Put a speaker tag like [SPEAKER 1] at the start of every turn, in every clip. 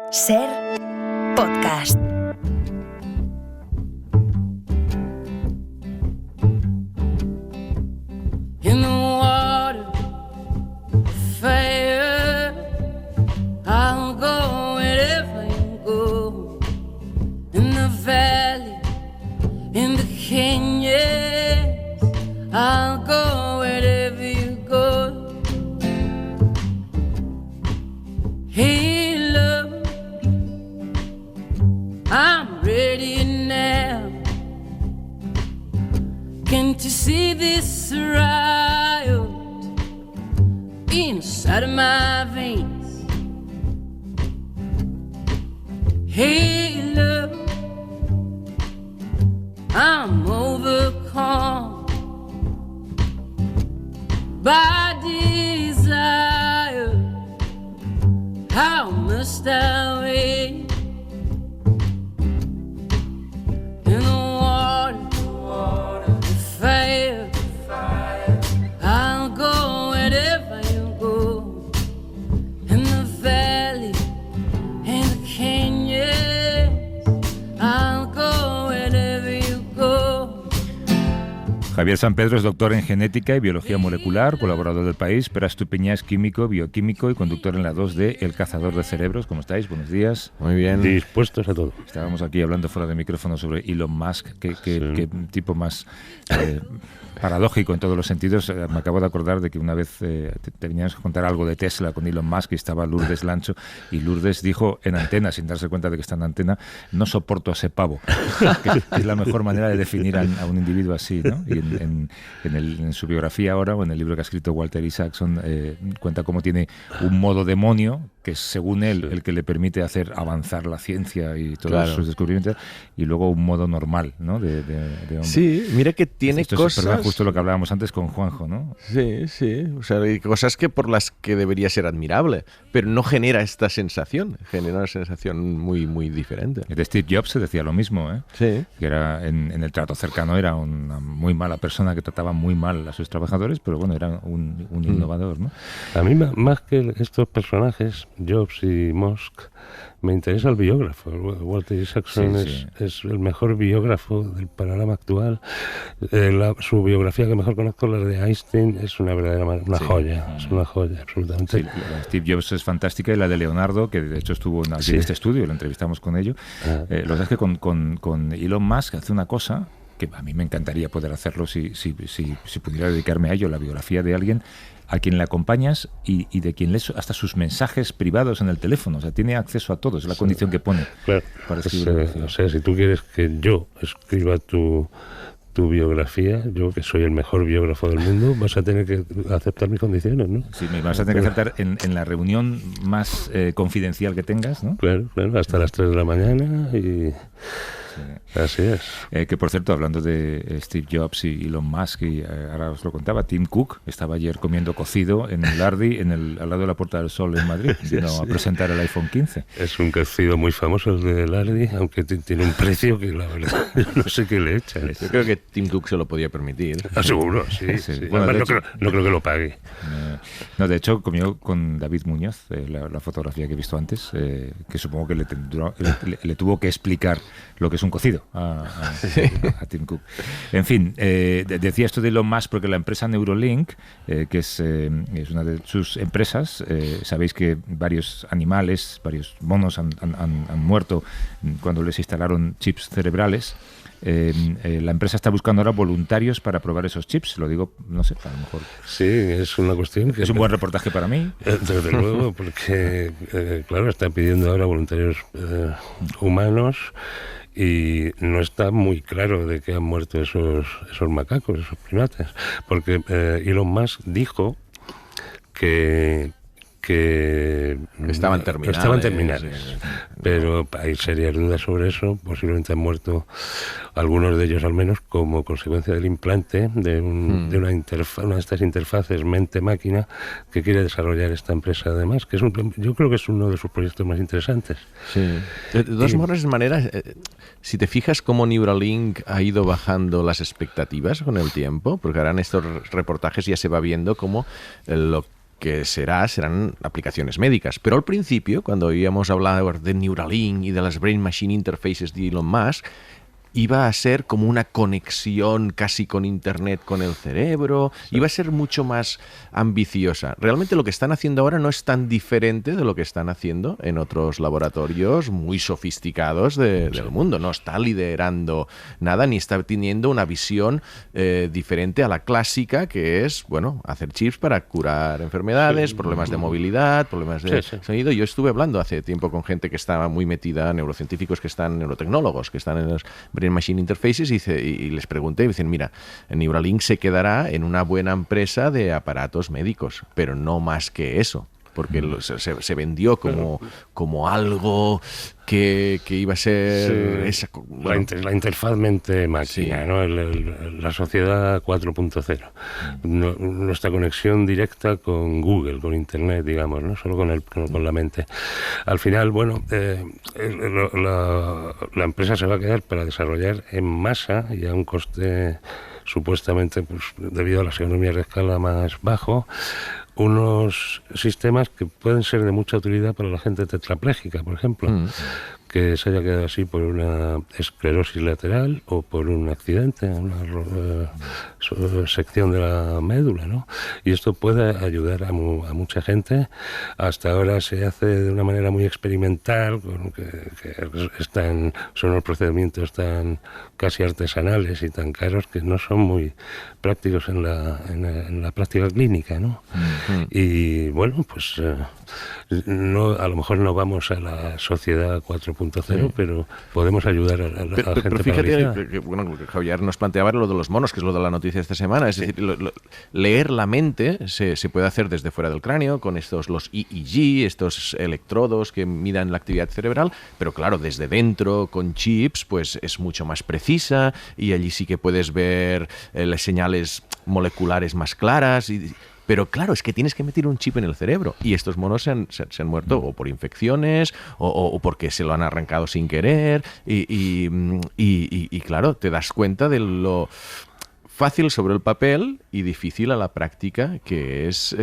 [SPEAKER 1] Ser podcast.
[SPEAKER 2] In the water, fire, I'll go wherever you go. In the valley, in the canyons, I'll go wherever you go. Hey, love, I'm ready now. Can't you see this riot inside of my veins? Hey, love, I'm overcome by desire. How must I wait? In the water, fire, I'll go wherever you go. In the valley, in the canyons, I'll go wherever you go.
[SPEAKER 3] Javier San Pedro es doctor en genética y biología molecular, colaborador del País. Pera Estupiñá es químico, bioquímico y conductor en la 2 de El Cazador de Cerebros. ¿Cómo estáis? Buenos días.
[SPEAKER 4] Muy bien.
[SPEAKER 5] Dispuestos a todo.
[SPEAKER 3] Estábamos aquí hablando fuera de micrófono sobre Elon Musk, qué tipo más paradójico en todos los sentidos. Me acabo de acordar de que una vez teníamos que contar algo de Tesla con Elon Musk y estaba Lourdes Lancho y Lourdes dijo en antena, sin darse cuenta de que está en antena, no soporto a ese pavo, que es la mejor manera de definir a un individuo así, ¿no? Y en su biografía ahora, o en el libro que ha escrito Walter Isaacson, cuenta cómo tiene un modo demonio que es, según él, el que le permite hacer avanzar la ciencia y todos sus descubrimientos, y luego un modo normal, ¿no? de hombre.
[SPEAKER 4] Sí, mira que tiene cosas...
[SPEAKER 3] Perdón, justo lo que hablábamos antes con Juanjo, ¿no?
[SPEAKER 4] Sí, sí. O sea, hay cosas que por las que debería ser admirable, pero no genera esta sensación. Genera una sensación muy, muy diferente.
[SPEAKER 3] De Steve Jobs se decía lo mismo, ¿eh?
[SPEAKER 4] Sí.
[SPEAKER 3] Que era en el trato cercano era una muy mala persona que trataba muy mal a sus trabajadores, pero bueno, era un innovador, ¿no?
[SPEAKER 5] A mí, más que estos personajes, Jobs y Musk, me interesa el biógrafo. Walter Isaacson es el mejor biógrafo del panorama actual. Su biografía que mejor conozco, la de Einstein, es una verdadera joya. Es una joya, absolutamente.
[SPEAKER 3] Sí, la de Steve Jobs es fantástica, y la de Leonardo, que de hecho estuvo en este estudio, lo entrevistamos con ello. Lo que pasa es que con Elon Musk hace una cosa que a mí me encantaría poder hacerlo si pudiera dedicarme a ello, la biografía de alguien a quien le acompañas y de quien lees hasta sus mensajes privados en el teléfono. O sea, tiene acceso a todo, es la condición que pone.
[SPEAKER 5] Claro,
[SPEAKER 3] para escribir
[SPEAKER 5] o sea, si tú quieres que yo escriba tu biografía, yo que soy el mejor biógrafo del mundo, vas a tener que aceptar mis condiciones, ¿no?
[SPEAKER 3] Sí, me vas a tener que aceptar en la reunión más confidencial que tengas, ¿no?
[SPEAKER 5] Claro, hasta las 3 de la mañana y... Así es.
[SPEAKER 3] Que por cierto, hablando de Steve Jobs y Elon Musk, y ahora os lo contaba, Tim Cook estaba ayer comiendo cocido en el Lardy, al lado de la Puerta del Sol en Madrid, vino a presentar el iPhone 15.
[SPEAKER 5] Es un cocido muy famoso el de Lardy, aunque tiene un precio que la verdad yo no sé qué le echan.
[SPEAKER 4] Yo creo que Tim Cook se lo podía permitir.
[SPEAKER 5] Seguro, sí. Bueno, no creo que lo pague.
[SPEAKER 3] No, de hecho, comió con David Muñoz, la fotografía que he visto antes, que supongo que le tuvo que explicar lo que es un cocido a Tim Cook. En fin, decía esto de Elon Musk porque la empresa Neuralink, que es una de sus empresas, sabéis que varios animales, varios monos han muerto cuando les instalaron chips cerebrales. La empresa está buscando ahora voluntarios para probar esos chips. Lo digo, no sé, a lo mejor...
[SPEAKER 5] Sí, es una cuestión que...
[SPEAKER 3] Es un buen reportaje para mí.
[SPEAKER 5] Desde luego, porque, claro, están pidiendo ahora voluntarios humanos y no está muy claro de que han muerto esos macacos, esos primates. Porque Elon Musk dijo que
[SPEAKER 4] estaban terminales.
[SPEAKER 5] Pero hay serias dudas sobre eso. Posiblemente han muerto algunos de ellos, al menos, como consecuencia del implante de una de estas interfaces mente-máquina que quiere desarrollar esta empresa, además, que yo creo que es uno de sus proyectos más interesantes.
[SPEAKER 4] Sí. De todas maneras, si te fijas cómo Neuralink ha ido bajando las expectativas con el tiempo, porque ahora en estos reportajes ya se va viendo cómo que serán aplicaciones médicas. Pero al principio, cuando oíamos hablar de Neuralink y de las Brain Machine Interfaces de Elon Musk, iba a ser como una conexión casi con Internet con el cerebro, iba a ser mucho más ambiciosa. Realmente lo que están haciendo ahora no es tan diferente de lo que están haciendo en otros laboratorios muy sofisticados del mundo. No está liderando nada ni está teniendo una visión diferente a la clásica, que es, bueno, hacer chips para curar enfermedades, problemas de movilidad, problemas de sonido. Yo estuve hablando hace tiempo con gente que estaba muy metida, neurocientíficos que están, neurotecnólogos, que están en los Brain Machine Interfaces, y les pregunté, y dicen, mira, Neuralink se quedará en una buena empresa de aparatos médicos, pero no más que eso, porque se vendió como algo que iba a ser
[SPEAKER 5] la interfaz mente-máquina, ¿no? La sociedad 4.0, nuestra conexión directa con Google, con Internet, digamos, no solo con la mente. Al final, bueno, la empresa se va a quedar para desarrollar en masa y a un coste supuestamente, pues, debido a las economías de escala más bajo, unos sistemas que pueden ser de mucha utilidad para la gente tetrapléjica, por ejemplo, que se haya quedado así por una esclerosis lateral o por un accidente, una sección de la médula, ¿no? Y esto puede ayudar a mucha gente. Hasta ahora se hace de una manera muy experimental, son unos procedimientos tan casi artesanales y tan caros que no son muy prácticos en la práctica clínica, ¿no? Y bueno, pues a lo mejor no vamos a la sociedad 4.0, pero podemos ayudar a la gente.
[SPEAKER 4] Pero fíjate que Javier nos planteaba lo de los monos, que es lo de la noticia de esta semana. Es decir, leer la mente se puede hacer desde fuera del cráneo, con los EEG, estos electrodos que midan la actividad cerebral, pero claro, desde dentro, con chips, pues es mucho más precisa, y allí sí que puedes ver las señales moleculares más claras. Pero claro, es que tienes que meter un chip en el cerebro, y estos monos se han muerto o por infecciones o porque se lo han arrancado sin querer, y claro, te das cuenta de lo fácil sobre el papel y difícil a la práctica que es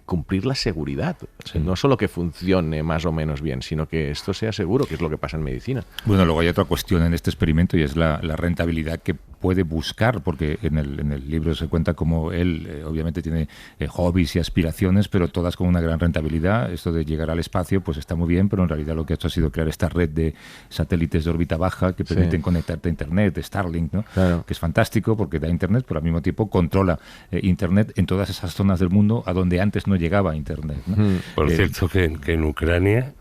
[SPEAKER 4] cumplir la seguridad. No solo que funcione más o menos bien, sino que esto sea seguro, que es lo que pasa en medicina.
[SPEAKER 3] Bueno, luego hay otra cuestión en este experimento, y es la rentabilidad que puede buscar, porque en el libro se cuenta cómo él obviamente tiene hobbies y aspiraciones, pero todas con una gran rentabilidad. Esto de llegar al espacio pues está muy bien, pero en realidad lo que ha hecho ha sido crear esta red de satélites de órbita baja que permiten conectarte a Internet, Starlink, ¿no? Claro. Que es fantástico porque da Internet, pero al mismo tiempo controla Internet en todas esas zonas del mundo a donde antes no llegaba Internet, ¿no?
[SPEAKER 5] Por cierto, que en Ucrania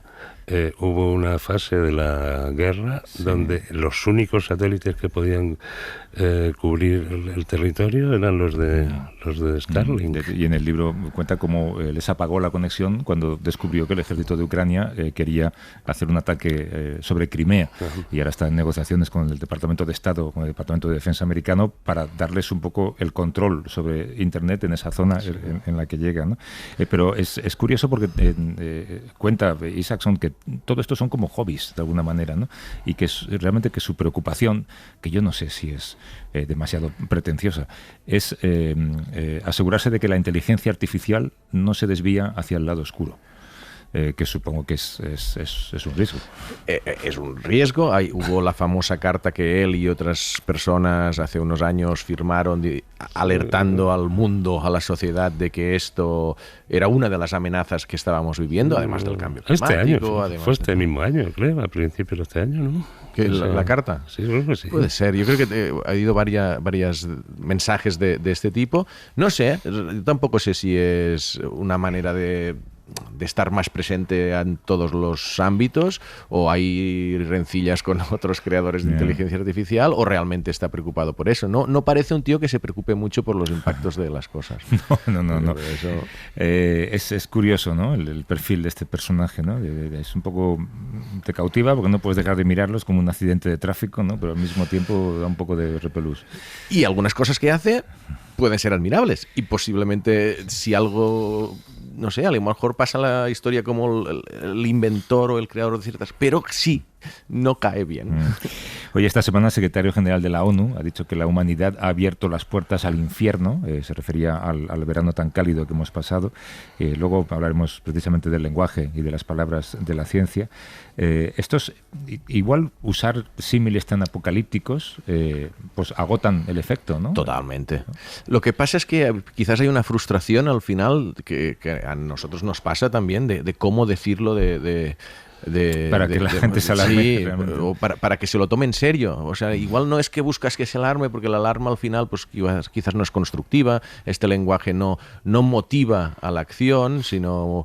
[SPEAKER 5] hubo una fase de la guerra donde los únicos satélites que podían cubrir el territorio eran los de Starlink.
[SPEAKER 3] Y en el libro cuenta cómo les apagó la conexión cuando descubrió que el ejército de Ucrania quería hacer un ataque sobre Crimea. Y ahora está en negociaciones con el Departamento de Estado, con el Departamento de Defensa americano, para darles un poco el control sobre Internet en esa zona en la que llegan, ¿no? Pero es curioso porque cuenta Isaacson que todo esto son como hobbies de alguna manera, ¿no? Y que realmente que su preocupación, que yo no sé si es demasiado pretenciosa, es asegurarse de que la inteligencia artificial no se desvía hacia el lado oscuro. Que supongo que es un riesgo.
[SPEAKER 4] Es un riesgo. Hubo la famosa carta que él y otras personas hace unos años firmaron alertando al mundo, a la sociedad, de que esto era una de las amenazas que estábamos viviendo, además del cambio climático.
[SPEAKER 5] Fue este mismo año, creo, a principios de este año, ¿no?
[SPEAKER 4] ¿La carta?
[SPEAKER 5] Sí, creo que sí.
[SPEAKER 4] Puede ser. Yo creo que ha habido varias mensajes de este tipo. No sé, tampoco sé si es una manera de estar más presente en todos los ámbitos, o hay rencillas con otros creadores de inteligencia artificial, o realmente está preocupado por eso. No parece un tío que se preocupe mucho por los impactos de las cosas.
[SPEAKER 3] No. Eso... es curioso, ¿no? El perfil de este personaje, ¿no? Es un poco... te cautiva porque no puedes dejar de mirarlos como un accidente de tráfico, ¿no? Pero al mismo tiempo da un poco de repelús.
[SPEAKER 4] Y algunas cosas que hace pueden ser admirables, y posiblemente si algo... no sé, a lo mejor pasa la historia como el inventor o el creador de ciertas... Pero sí, no cae bien.
[SPEAKER 3] Oye, esta semana el secretario general de la ONU ha dicho que la humanidad ha abierto las puertas al infierno, se refería al verano tan cálido que hemos pasado. Luego hablaremos precisamente del lenguaje y de las palabras de la ciencia. Igual usar símiles tan apocalípticos pues agotan el efecto, ¿no?
[SPEAKER 4] Totalmente. Lo que pasa es que quizás hay una frustración al final que a nosotros nos pasa también de cómo decirlo
[SPEAKER 3] para que la gente se alarme.
[SPEAKER 4] Sí, o para que se lo tome en serio. O sea, igual no es que buscas que se alarme, porque la alarma al final pues quizás no es constructiva, este lenguaje no motiva a la acción, sino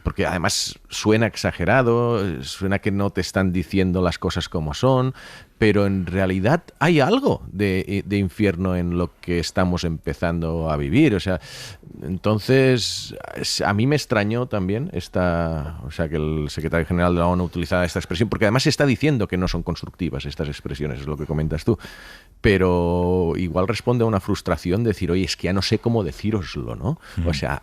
[SPEAKER 4] porque además suena exagerado, suena que no te están diciendo las cosas como son, pero en realidad hay algo de infierno en lo que estamos empezando a vivir. O sea, entonces a mí me extrañó también que el secretario general de la ONU utilizara esta expresión, porque además se está diciendo que no son constructivas estas expresiones, es lo que comentas tú, pero igual responde a una frustración de decir, oye, es que ya no sé cómo decíroslo, ¿no? O sea,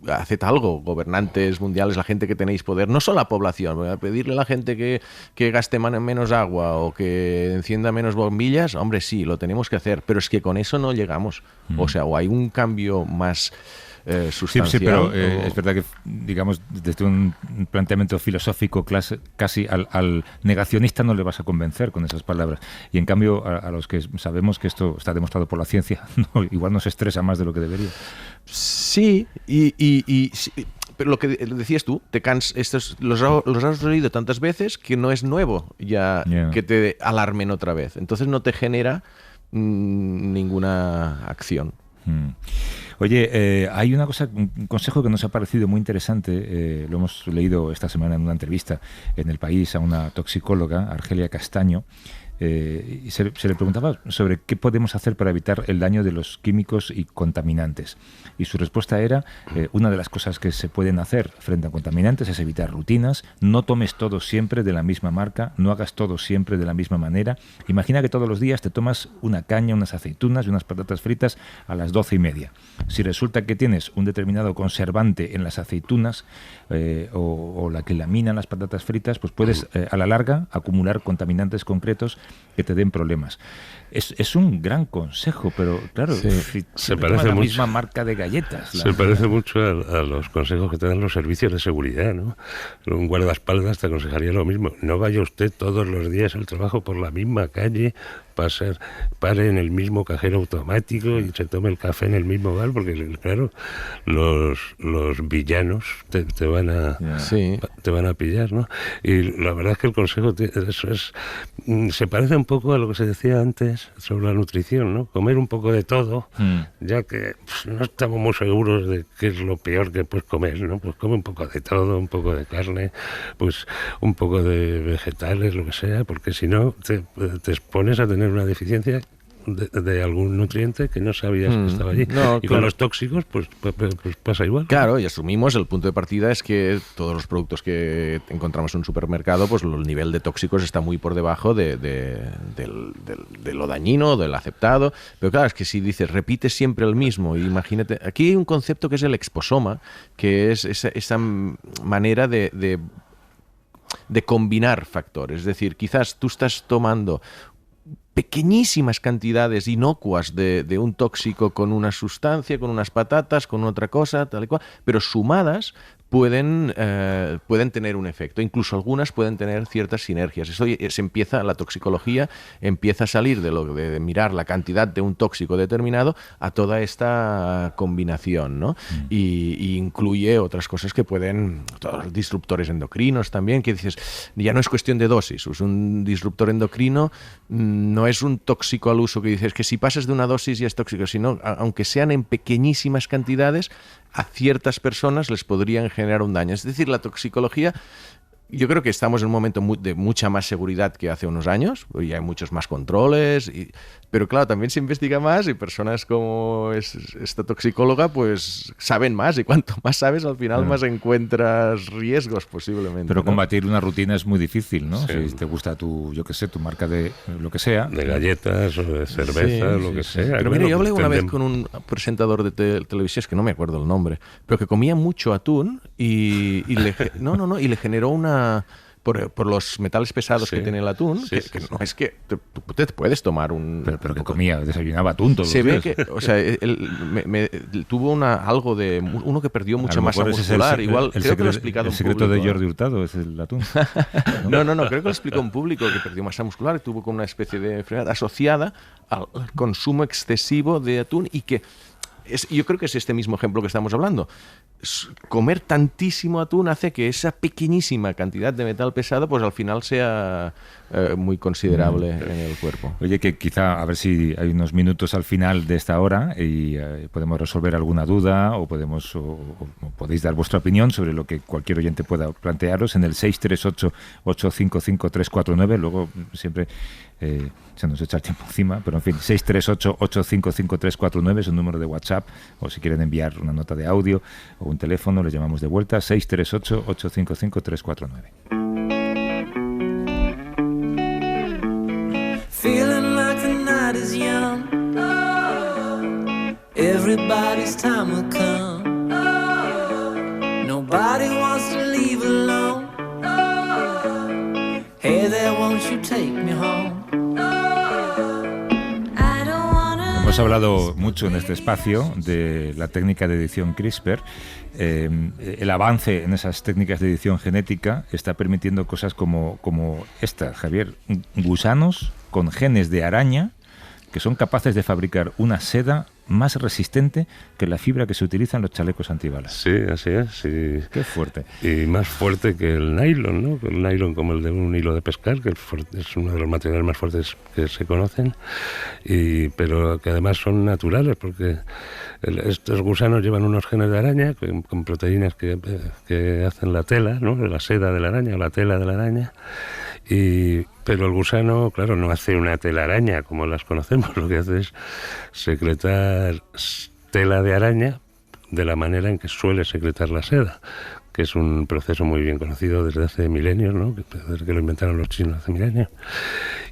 [SPEAKER 4] haced algo, gobernantes mundiales, la gente que tenéis poder, no solo la población, voy a pedirle a la gente que gaste menos agua o que encienda menos bombillas, hombre, sí, lo tenemos que hacer, pero es que con eso no llegamos. O sea, o hay un cambio más sustancial.
[SPEAKER 3] Sí, pero es verdad que, digamos, desde un planteamiento filosófico casi al negacionista no le vas a convencer con esas palabras. Y en cambio, a los que sabemos que esto está demostrado por la ciencia, igual nos estresa más de lo que debería.
[SPEAKER 4] Sí, pero lo que decías tú, te cansas, los has oído tantas veces que no es nuevo ya que te alarmen otra vez. Entonces no te genera ninguna acción.
[SPEAKER 3] Oye, hay un consejo que nos ha parecido muy interesante, lo hemos leído esta semana en una entrevista en El País a una toxicóloga, Argelia Castaño, y se le preguntaba sobre qué podemos hacer para evitar el daño de los químicos y contaminantes. Y su respuesta era, una de las cosas que se pueden hacer frente a contaminantes es evitar rutinas, no tomes todo siempre de la misma marca, no hagas todo siempre de la misma manera. Imagina que todos los días te tomas una caña, unas aceitunas y unas patatas fritas a las 12:30. Si resulta que tienes un determinado conservante en las aceitunas o la quilamina en las patatas fritas, pues puedes a la larga acumular contaminantes concretos que te den problemas. Es un gran consejo, pero claro, si
[SPEAKER 5] se parece
[SPEAKER 3] la
[SPEAKER 5] mucho,
[SPEAKER 3] misma marca de galletas.
[SPEAKER 5] Se parece mucho a los consejos que te dan los servicios de seguridad, ¿no? Un guardaespaldas te aconsejaría lo mismo. No vaya usted todos los días al trabajo por la misma calle, pare en el mismo cajero automático y se tome el café en el mismo bar, porque claro, los villanos te van a pillar, ¿no? Y la verdad es que el consejo se parece un poco a lo que se decía antes sobre la nutrición, ¿no? Comer un poco de todo, ya que no estamos muy seguros de qué es lo peor que puedes comer, ¿no? Pues come un poco de todo, un poco de carne, pues un poco de vegetales, lo que sea, porque si no te expones a tener una deficiencia de algún nutriente que no sabías que estaba allí. Con los tóxicos pues pasa igual.
[SPEAKER 4] Claro, y asumimos, el punto de partida es que todos los productos que encontramos en un supermercado, pues el nivel de tóxicos está muy por debajo de lo dañino, del aceptado. Pero claro, es que si dices, repites siempre el mismo, imagínate, aquí hay un concepto que es el exposoma, que es esa manera de combinar factores. Es decir, quizás tú estás tomando pequeñísimas cantidades inocuas de un tóxico con una sustancia, con unas patatas, con otra cosa, tal y cual, pero sumadas pueden tener un efecto. Incluso algunas pueden tener ciertas sinergias. La toxicología empieza a salir de mirar la cantidad de un tóxico determinado a toda esta combinación, ¿no? Y incluye otras cosas que todos los disruptores endocrinos también, que dices, ya no es cuestión de dosis. Es un disruptor endocrino, no es un tóxico al uso que dices que si pasas de una dosis ya es tóxico, sino aunque sean en pequeñísimas cantidades, a ciertas personas les podrían generar un daño. Es decir, la toxicología, yo creo que estamos en un momento de mucha más seguridad que hace unos años, y hay muchos más controles, pero claro, también se investiga más y personas como esta toxicóloga pues saben más, y cuanto más sabes al final más encuentras riesgos posiblemente.
[SPEAKER 3] Pero combatir una rutina es muy difícil, ¿no? Sí. Si te gusta tu marca de lo que sea.
[SPEAKER 5] De galletas o de cerveza, lo que sea.
[SPEAKER 4] Pero mira, yo hablé una vez con un presentador de televisión, es que no me acuerdo el nombre, pero que comía mucho atún y le generó por los metales pesados que tiene el atún, que no es que tú te puedes tomar un...
[SPEAKER 3] Pero que comía, desayunaba atún todos
[SPEAKER 4] Se
[SPEAKER 3] los
[SPEAKER 4] ve
[SPEAKER 3] días.
[SPEAKER 4] que, o sea, tuvo algo de... Uno que perdió mucha masa muscular, igual, creo que lo he explicado en público.
[SPEAKER 3] El secreto de Jordi Hurtado es el atún.
[SPEAKER 4] No, creo que lo explicó en público, que perdió masa muscular y tuvo con una especie de enfermedad asociada al consumo excesivo de atún y que... yo creo que es este mismo ejemplo que estamos hablando. Comer tantísimo atún hace que esa pequeñísima cantidad de metal pesado pues al final sea muy considerable en el cuerpo.
[SPEAKER 3] Oye, que quizá a ver si hay unos minutos al final de esta hora y podemos resolver alguna duda o podéis dar vuestra opinión sobre lo que cualquier oyente pueda plantearos en el 638-855-349. Luego siempre se nos echa el tiempo encima, pero en fin, 638-855-349 es un número de WhatsApp, o si quieren enviar una nota de audio o un teléfono, les llamamos de vuelta, 638-855-349.
[SPEAKER 2] Feeling like the night is young. Everybody's time will come. Nobody wants to leave alone. Hey there, won't you take me home?
[SPEAKER 3] Hemos hablado mucho en este espacio de la técnica de edición CRISPR. El avance en esas técnicas de edición genética está permitiendo cosas como esta, Javier, gusanos con genes de araña que son capaces de fabricar una seda más resistente que la fibra que se utiliza en los chalecos antibalas.
[SPEAKER 5] Sí, así es. Sí.
[SPEAKER 3] Qué fuerte.
[SPEAKER 5] Y más fuerte que el nylon, ¿no? El nylon como el de un hilo de pescar, que es uno de los materiales más fuertes que se conocen, pero que además son naturales, porque estos gusanos llevan unos genes de araña con proteínas que hacen la tela, ¿no? La seda de la araña o la tela de la araña. Pero el gusano, claro, no hace una telaraña como las conocemos, lo que hace es secretar tela de araña de la manera en que suele secretar la seda, que es un proceso muy bien conocido desde hace milenios, ¿no? Desde que lo inventaron los chinos hace milenios.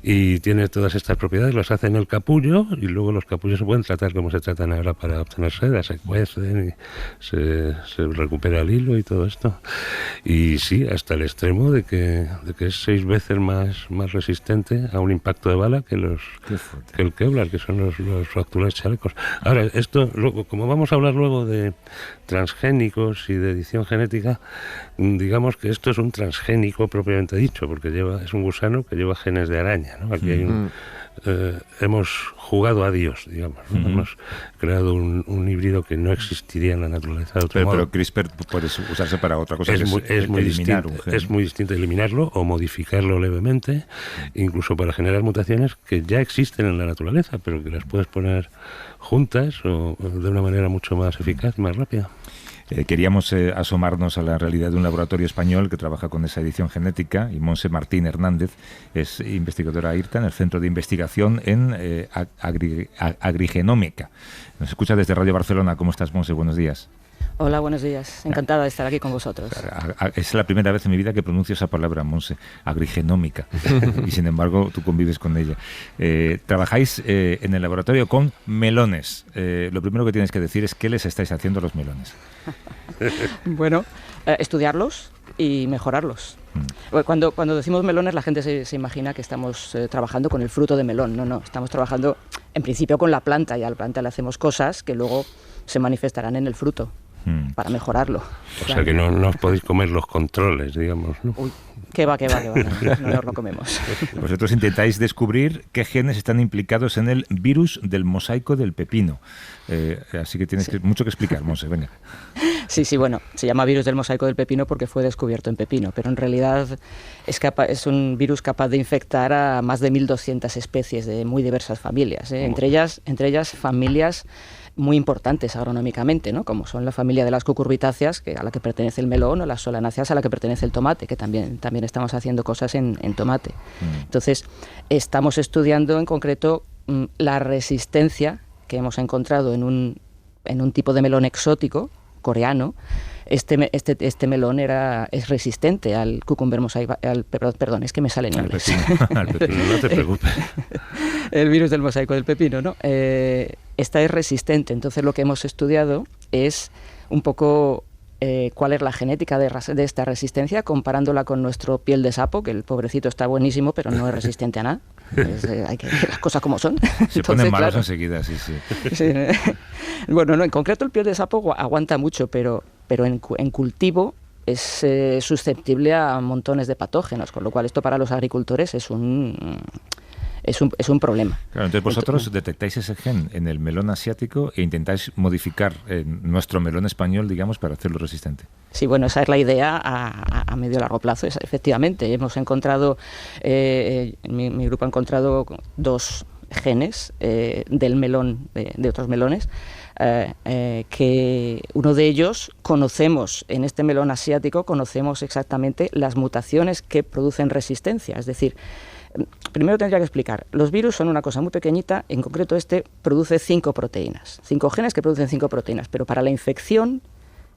[SPEAKER 5] Y tiene todas estas propiedades, las hace en el capullo, y luego los capullos se pueden tratar como se tratan ahora para obtener seda, se cuecen y se recupera el hilo y todo esto. Y sí, hasta el extremo de que es 6 veces más resistente a un impacto de bala que el Kevlar, que son los actuales chalecos. Ahora, esto, como vamos a hablar luego de transgénicos y de edición genética, digamos que esto es un transgénico propiamente dicho, porque es un gusano que lleva genes de araña, ¿no? Aquí hay hemos jugado a Dios, digamos, ¿no? Hemos creado un híbrido que no existiría en la naturaleza de otro modo.
[SPEAKER 3] Pero CRISPR puede usarse para otra cosa,
[SPEAKER 5] es muy
[SPEAKER 3] eliminar
[SPEAKER 5] distinto,
[SPEAKER 3] un gen.
[SPEAKER 5] es muy distinto eliminarlo o modificarlo levemente, incluso para generar mutaciones que ya existen en la naturaleza, pero que las puedes poner juntas o de una manera mucho más eficaz, más rápida.
[SPEAKER 3] Queríamos asomarnos a la realidad de un laboratorio español que trabaja con esa edición genética, y Monse Martín Hernández es investigadora IRTA en el Centro de Investigación en Agrigenómica. Nos escucha desde Radio Barcelona. ¿Cómo estás, Monse? Buenos días.
[SPEAKER 6] Hola, buenos días. Encantada de estar aquí con vosotros.
[SPEAKER 3] Es la primera vez en mi vida que pronuncio esa palabra, Monse, agrigenómica, y sin embargo tú convives con ella. Trabajáis en el laboratorio con melones. Lo primero que tienes que decir es qué les estáis haciendo a los melones.
[SPEAKER 6] Bueno, estudiarlos y mejorarlos. Cuando decimos melones, la gente se imagina que estamos trabajando con el fruto de melón. No, estamos trabajando en principio con la planta, y a la planta le hacemos cosas que luego se manifestarán en el fruto para mejorarlo.
[SPEAKER 5] O sea que no os podéis comer los controles, digamos, ¿no?
[SPEAKER 6] Uy, que va, no nos lo comemos.
[SPEAKER 3] Vosotros intentáis descubrir qué genes están implicados en el virus del mosaico del pepino. Así que tienes mucho que explicar, Monse, venga.
[SPEAKER 6] Sí, bueno, se llama virus del mosaico del pepino porque fue descubierto en pepino, pero en realidad es un virus capaz de infectar a más de 1.200 especies de muy diversas familias, entre ellas familias muy importantes agronómicamente, ¿no? Como son la familia de las cucurbitáceas, a la que pertenece el melón, o las solanáceas, a la que pertenece el tomate, que también estamos haciendo cosas en tomate. Entonces, estamos estudiando en concreto la resistencia que hemos encontrado en un tipo de melón exótico coreano. Este melón es resistente al cucumber mosaico, perdón, es que me sale en inglés.
[SPEAKER 5] No te preocupes.
[SPEAKER 6] El virus del mosaico del pepino, ¿no? Esta es resistente, entonces lo que hemos estudiado es un poco cuál es la genética de esta resistencia, comparándola con nuestro piel de sapo, que el pobrecito está buenísimo, pero no es resistente a nada. Hay que decir las cosas como son.
[SPEAKER 3] Se ponen malos enseguida, sí.
[SPEAKER 6] Sí. Bueno, no, en concreto el piel de sapo aguanta mucho, pero en cultivo es susceptible a montones de patógenos, con lo cual esto para los agricultores es un problema.
[SPEAKER 3] Claro, entonces vosotros detectáis ese gen en el melón asiático e intentáis modificar nuestro melón español, digamos, para hacerlo resistente.
[SPEAKER 6] Sí, bueno, esa es la idea a medio largo plazo. Efectivamente, hemos encontrado, mi grupo ha encontrado 2 genes del melón, de otros melones, que uno de ellos conocemos, en este melón asiático, conocemos exactamente las mutaciones que producen resistencia, es decir, primero tendría que explicar, los virus son una cosa muy pequeñita, en concreto este produce 5 proteínas, 5 genes que producen 5 proteínas, pero para la infección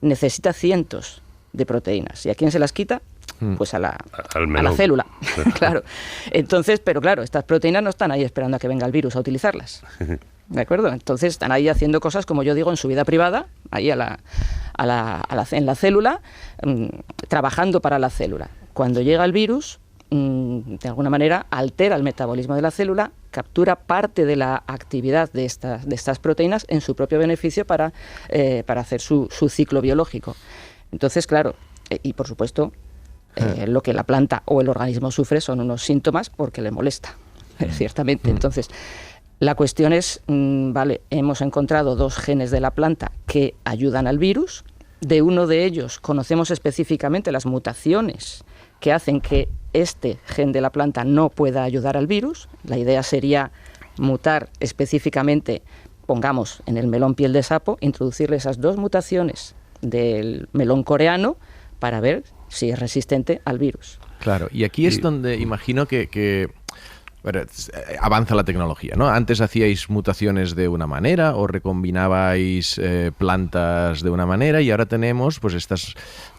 [SPEAKER 6] necesita cientos de proteínas. ¿Y a quién se las quita? Pues a la célula, claro. Entonces, pero claro, estas proteínas no están ahí esperando a que venga el virus a utilizarlas, ¿de acuerdo? Entonces están ahí haciendo cosas, como yo digo, en su vida privada, ahí en la célula, trabajando para la célula. Cuando llega el virus, de alguna manera altera el metabolismo de la célula, captura parte de la actividad de estas proteínas en su propio beneficio para hacer su ciclo biológico. Entonces, claro, y por supuesto, lo que la planta o el organismo sufre son unos síntomas porque le molesta, ciertamente. Entonces, la cuestión es, vale, hemos encontrado 2 genes de la planta que ayudan al virus, de uno de ellos conocemos específicamente las mutaciones que hacen que este gen de la planta no pueda ayudar al virus. La idea sería mutar específicamente, pongamos en el melón piel de sapo, introducirle esas 2 mutaciones del melón coreano para ver si es resistente al virus.
[SPEAKER 4] Claro, y aquí es donde imagino que bueno, avanza la tecnología, ¿no? Antes hacíais mutaciones de una manera o recombinabais plantas de una manera y ahora tenemos pues estas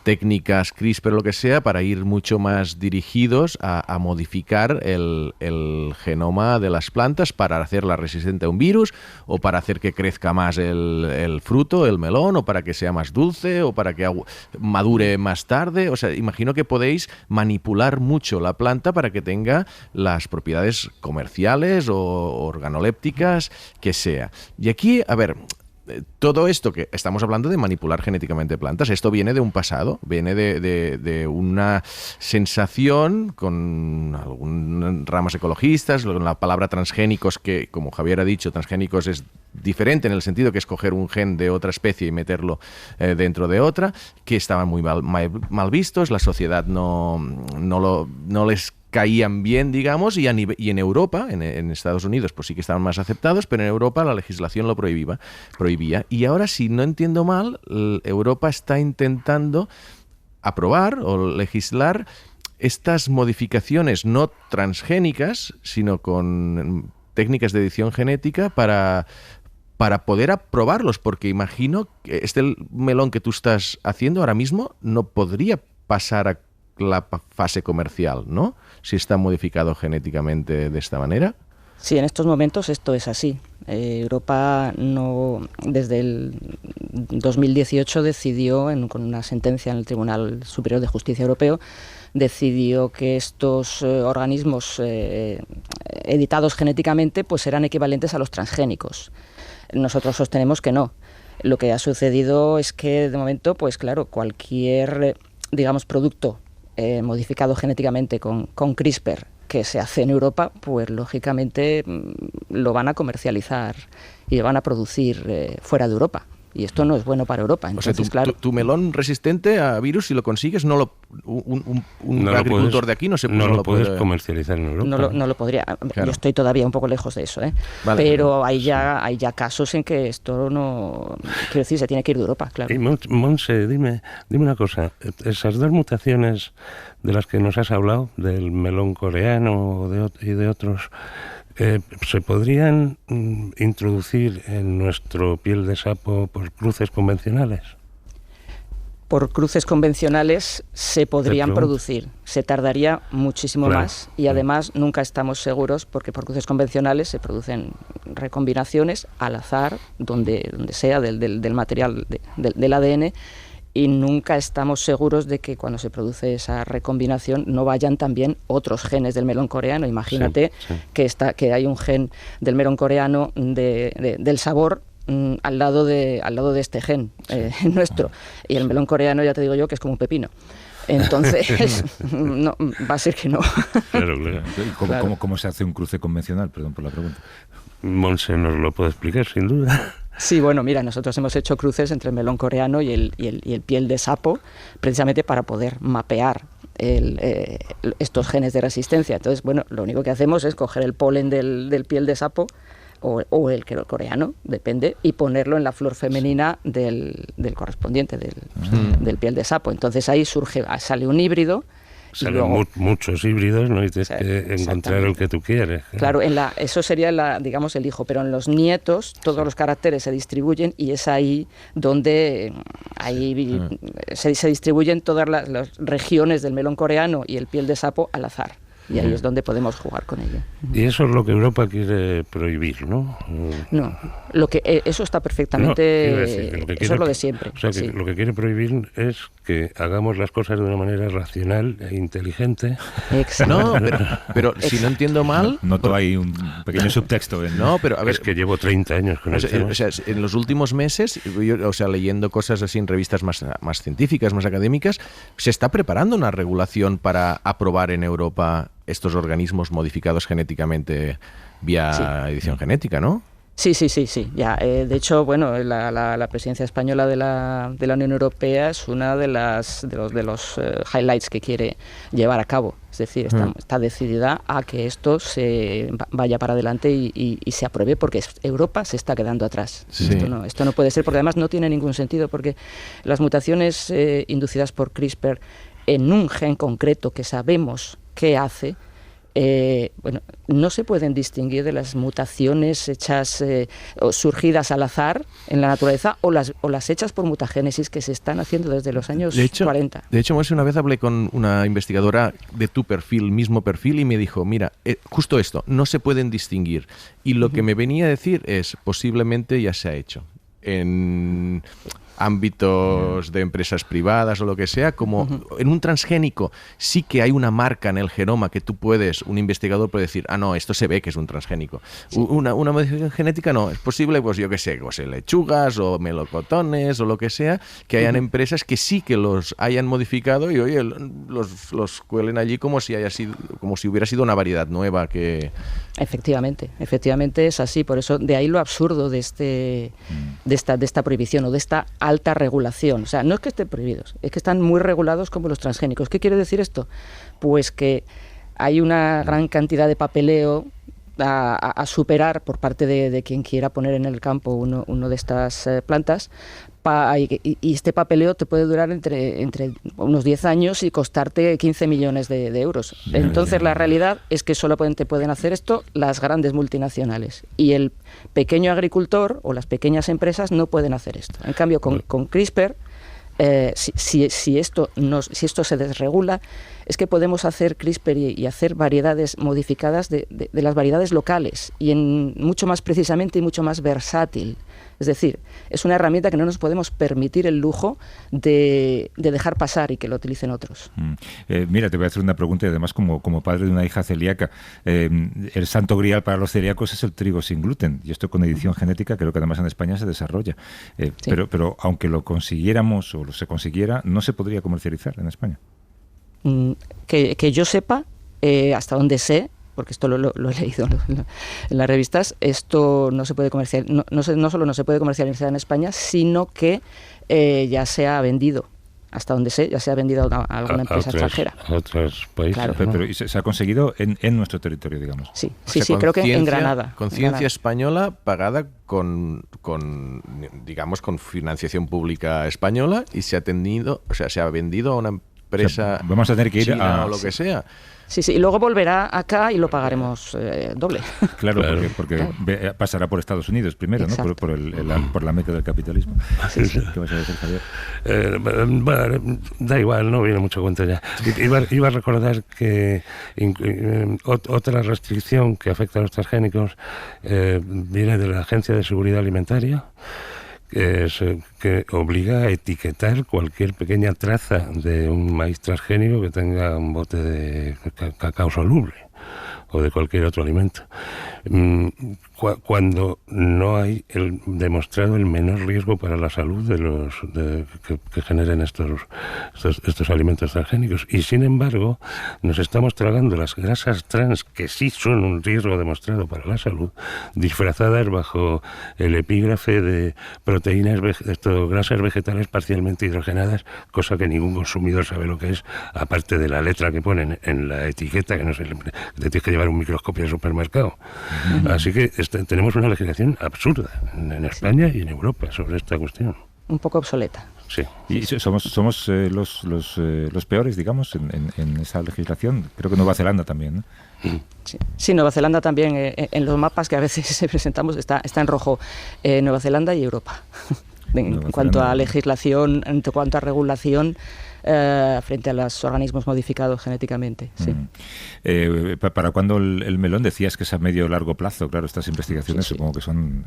[SPEAKER 4] técnicas CRISPR o lo que sea para ir mucho más dirigidos a modificar el genoma de las plantas para hacerla resistente a un virus o para hacer que crezca más el fruto, el melón, o para que sea más dulce o para que madure más tarde. O sea, imagino que podéis manipular mucho la planta para que tenga las propiedades comerciales o organolépticas que sea. Y aquí, a ver, todo esto que estamos hablando de manipular genéticamente plantas, esto viene de un pasado, viene de una sensación con algunas ramas ecologistas, con la palabra transgénicos, que como Javier ha dicho, transgénicos es diferente en el sentido que es coger un gen de otra especie y meterlo dentro de otra, que estaban muy mal vistos, la sociedad no les caían bien, digamos, y en Europa, en Estados Unidos, pues sí que estaban más aceptados, pero en Europa la legislación lo prohibía. Y ahora, si no entiendo mal, Europa está intentando aprobar o legislar estas modificaciones no transgénicas, sino con técnicas de edición genética para poder aprobarlos, porque imagino que este melón que tú estás haciendo ahora mismo no podría pasar a la fase comercial, ¿no? Si está modificado genéticamente de esta manera.
[SPEAKER 6] Sí, en estos momentos esto es así. Europa desde el 2018 decidió, con una sentencia en el Tribunal Superior de Justicia Europeo, decidió que estos organismos editados genéticamente pues serán equivalentes a los transgénicos. Nosotros sostenemos que no. Lo que ha sucedido es que de momento, pues claro, cualquier, digamos, producto modificado genéticamente con CRISPR que se hace en Europa, pues lógicamente lo van a comercializar y lo van a producir fuera de Europa. Y esto no es bueno para Europa. Entonces,
[SPEAKER 4] o sea,
[SPEAKER 6] claro,
[SPEAKER 4] tu melón resistente a virus, si lo consigues, un agricultor de aquí no lo
[SPEAKER 5] puedes comercializar en Europa.
[SPEAKER 6] No lo podría.
[SPEAKER 4] Claro.
[SPEAKER 6] Yo estoy todavía un poco lejos de eso, ¿eh?
[SPEAKER 4] Vale,
[SPEAKER 6] pero hay ya casos en que esto no... Quiero decir, se tiene que ir de Europa, claro.
[SPEAKER 5] Y Montse, dime una cosa. Esas 2 mutaciones de las que nos has hablado, del melón coreano y de otros... ¿se podrían introducir en nuestro piel de sapo por cruces convencionales?
[SPEAKER 6] Por cruces convencionales se podrían producir. Se tardaría muchísimo más y además nunca estamos seguros porque por cruces convencionales se producen recombinaciones al azar, donde sea del material del ADN y nunca estamos seguros de que cuando se produce esa recombinación no vayan también otros genes del melón coreano. Imagínate que hay un gen del melón coreano del sabor al lado de este gen nuestro, y el melón coreano, ya te digo yo, que es como un pepino. Entonces, no, va a ser que no.
[SPEAKER 3] Claro. ¿Cómo se hace un cruce convencional? Perdón por la pregunta.
[SPEAKER 5] Monse nos lo puede explicar, sin duda.
[SPEAKER 6] Sí, bueno, mira, nosotros hemos hecho cruces entre el melón coreano y el piel de sapo, precisamente para poder mapear estos genes de resistencia. Entonces, bueno, lo único que hacemos es coger el polen del piel de sapo o el coreano, depende, y ponerlo en la flor femenina del correspondiente, del piel de sapo. Entonces ahí sale un híbrido.
[SPEAKER 5] Salen muchos híbridos, ¿no? Y tienes que encontrar el que tú quieres.
[SPEAKER 6] Claro, eso sería digamos el hijo, pero en los nietos todos los caracteres se distribuyen y es ahí donde se distribuyen todas las regiones del melón coreano y el piel de sapo al azar. Y ahí es donde podemos jugar con ello.
[SPEAKER 5] Y eso es lo que Europa quiere prohibir, ¿no?
[SPEAKER 6] No, eso está perfectamente... eso es lo de siempre.
[SPEAKER 5] O sea, que lo que quiere prohibir es que hagamos las cosas de una manera racional e inteligente.
[SPEAKER 6] Exacto.
[SPEAKER 4] No, pero si no entiendo mal...
[SPEAKER 3] Noto ahí un pequeño subtexto.
[SPEAKER 4] No, pero a ver...
[SPEAKER 5] Es que llevo 30 años con esto.
[SPEAKER 4] O sea, en los últimos meses, leyendo cosas así en revistas más científicas, más académicas, se está preparando una regulación para aprobar en Europa estos organismos modificados genéticamente vía edición genética, ¿no?
[SPEAKER 6] Sí. Ya, de hecho, bueno, la presidencia española de la Unión Europea es una de los highlights que quiere llevar a cabo. Es decir, está decidida a que esto se vaya para adelante y se apruebe, porque Europa se está quedando atrás. Sí. Esto no puede ser, porque además no tiene ningún sentido, porque las mutaciones inducidas por CRISPR en un gen concreto que sabemos qué hace, no se pueden distinguir de las mutaciones hechas o surgidas al azar en la naturaleza o las hechas por mutagénesis que se están haciendo desde los años 40.
[SPEAKER 4] De hecho, una vez hablé con una investigadora de tu perfil, mismo perfil, y me dijo, mira, justo esto, no se pueden distinguir. Y lo que me venía a decir es, posiblemente ya se ha hecho en ámbitos de empresas privadas o lo que sea, como en un transgénico sí que hay una marca en el genoma que un investigador puede decir, no, esto se ve que es un transgénico. Sí. Una modificación genética no, es posible, pues yo qué sé, lechugas o melocotones o lo que sea, que hayan empresas que sí que los hayan modificado y oye, los cuelen allí como si hubiera sido una variedad nueva que... Efectivamente
[SPEAKER 6] es así, por eso de ahí lo absurdo de esta prohibición o de esta alta regulación. O sea, no es que estén prohibidos, es que están muy regulados como los transgénicos. ¿Qué quiere decir esto? Pues que hay una gran cantidad de papeleo a superar por parte de quien quiera poner en el campo uno de estas plantas, y este papeleo te puede durar entre unos 10 años y costarte 15 millones de euros. Entonces la realidad es que solamente pueden hacer esto las grandes multinacionales y el pequeño agricultor o las pequeñas empresas no pueden hacer esto. En cambio con CRISPR, si esto se desregula, es que podemos hacer CRISPR y hacer variedades modificadas de las variedades locales y mucho más precisamente y mucho más versátil. Es decir, es una herramienta que no nos podemos permitir el lujo de dejar pasar y que lo utilicen otros.
[SPEAKER 3] Mira, te voy a hacer una pregunta y además como padre de una hija celíaca. El santo grial para los celíacos es el trigo sin gluten y esto con edición genética creo que además en España se desarrolla. Sí. Pero aunque lo consiguiéramos o se consiguiera, no se podría comercializar en España.
[SPEAKER 6] Que yo sepa, hasta donde sé, porque esto lo he leído en las revistas, esto no se puede comercializar, no solo no se puede comercializar en España, sino que ya se ha vendido. Hasta donde sé, ya se ha vendido a alguna empresa extranjera.
[SPEAKER 5] A otros países.
[SPEAKER 6] Claro.
[SPEAKER 3] Pero se ha conseguido en nuestro territorio, digamos.
[SPEAKER 6] Sí, creo que en Granada.
[SPEAKER 4] Con ciencia española pagada con financiación pública española y se ha vendido a una empresa,
[SPEAKER 3] vamos a tener que ir
[SPEAKER 4] China o lo que sea.
[SPEAKER 6] Sí, y luego volverá acá y lo pagaremos doble.
[SPEAKER 3] Claro, porque pasará por Estados Unidos primero, ¿no? Por la meta del capitalismo.
[SPEAKER 6] Sí.
[SPEAKER 3] ¿Qué vas a decir, Javier?
[SPEAKER 5] Bueno, da igual, no viene mucho cuento ya. Iba a recordar que otra restricción que afecta a los transgénicos viene de la Agencia de Seguridad Alimentaria, que obliga a etiquetar cualquier pequeña traza de un maíz transgénico que tenga un bote de cacao soluble o de cualquier otro alimento. Cuando no hay demostrado el menor riesgo para la salud que generen estos alimentos transgénicos. Y sin embargo, nos estamos tragando las grasas trans, que sí son un riesgo demostrado para la salud, disfrazadas bajo el epígrafe de proteínas, grasas vegetales parcialmente hidrogenadas, cosa que ningún consumidor sabe lo que es, aparte de la letra que ponen en la etiqueta, que no sé, te tienes que llevar un microscopio al supermercado. Así que tenemos una legislación absurda en España y en Europa sobre esta cuestión.
[SPEAKER 6] Un poco obsoleta.
[SPEAKER 5] Sí.
[SPEAKER 3] Y somos los peores, digamos, en esa legislación. Creo que Nueva Zelanda también, ¿no?
[SPEAKER 6] Sí, Nueva Zelanda también, en los mapas que a veces presentamos está en rojo, Nueva Zelanda y Europa. En cuanto a legislación, en cuanto a regulación, frente a los organismos modificados genéticamente. Sí.
[SPEAKER 3] ¿Para cuándo el melón? Decías que es a medio o largo plazo. Claro, estas investigaciones supongo que son...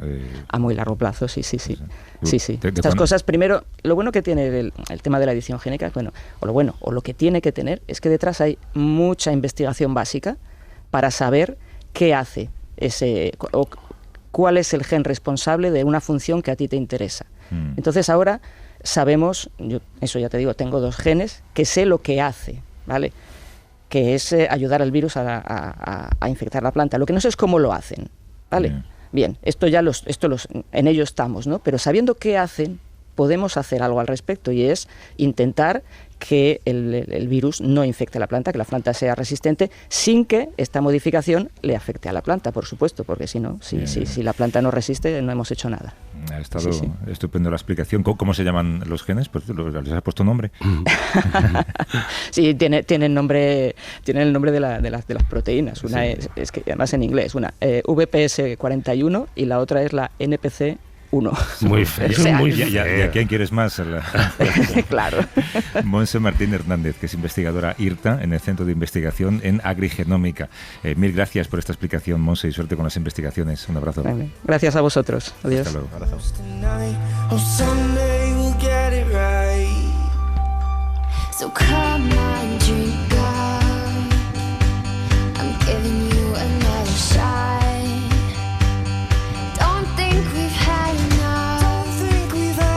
[SPEAKER 6] A muy largo plazo, sí. Estas cosas, primero, lo bueno que tiene el tema de la edición génica, o lo que tiene que tener, es que detrás hay mucha investigación básica para saber qué hace o cuál es el gen responsable de una función que a ti te interesa. Entonces ahora sabemos, eso ya te digo, tengo 2 genes que sé lo que hace, ¿vale? Que es ayudar al virus a infectar la planta. Lo que no sé es cómo lo hacen, ¿vale? Bien, en ello estamos, ¿no? Pero sabiendo qué hacen, podemos hacer algo al respecto, y es intentar que el virus no infecte la planta, que la planta sea resistente, sin que esta modificación le afecte a la planta, por supuesto, porque si no, si la planta no resiste, no hemos hecho nada.
[SPEAKER 3] Ha estado estupendo la explicación. ¿Cómo se llaman los genes? ¿Les has puesto nombre?
[SPEAKER 6] Sí, tienen el nombre de las proteínas. Una es que además en inglés, una VPS41 y la otra es la NPC1.
[SPEAKER 5] Muy feo.
[SPEAKER 3] ¿Y a quién quieres más?
[SPEAKER 6] Claro.
[SPEAKER 3] Monse Martín Hernández, que es investigadora IRTA en el Centro de Investigación en Agrigenómica. Mil gracias por esta explicación, Monse, y suerte con las investigaciones. Un abrazo.
[SPEAKER 6] Gracias a vosotros. Adiós.
[SPEAKER 3] Hasta luego.
[SPEAKER 7] Abrazo.